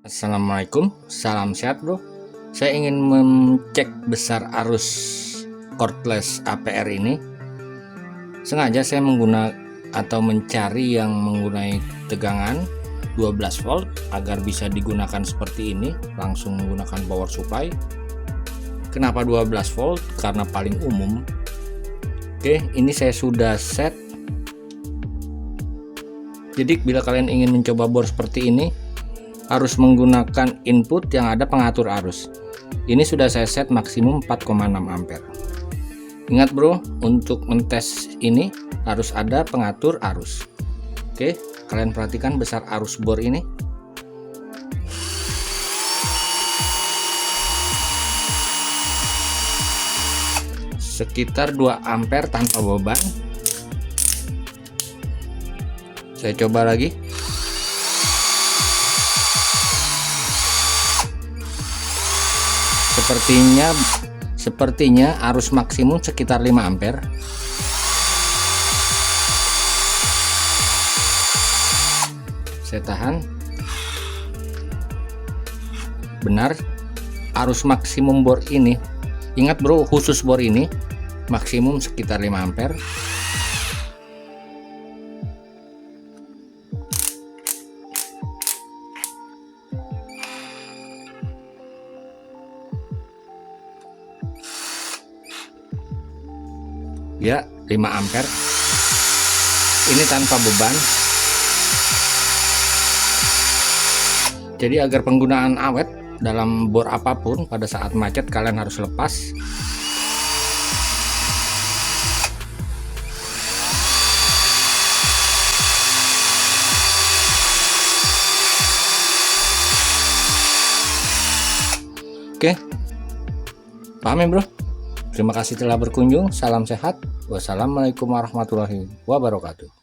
Assalamualaikum, salam sehat bro. Saya ingin mengecek besar arus cordless APR ini. Sengaja saya menggunakan atau mencari yang menggunakan tegangan 12 volt agar bisa digunakan seperti ini, langsung menggunakan power supply. Kenapa 12 volt? Karena paling umum. Oke, ini saya sudah set. Jadi bila kalian ingin mencoba bor seperti ini, harus menggunakan input yang ada pengatur arus. Ini sudah saya set maksimum 4,6 ampere. Ingat bro, untuk mentes ini harus ada pengatur arus. Oke, kalian perhatikan besar arus bor ini. Sekitar 2 ampere tanpa beban. Saya coba lagi. Sepertinya arus maksimum sekitar 5 ampere. Saya tahan. Benar, arus maksimum bor ini, ingat bro, khusus bor ini maksimum sekitar 5 ampere. Ya, 5 ampere. Ini tanpa beban. Jadi agar penggunaan awet dalam bor apapun pada saat macet kalian harus lepas. Oke. Paham ya, bro? Terima kasih telah berkunjung. Salam sehat. Wassalamualaikum warahmatullahi wabarakatuh.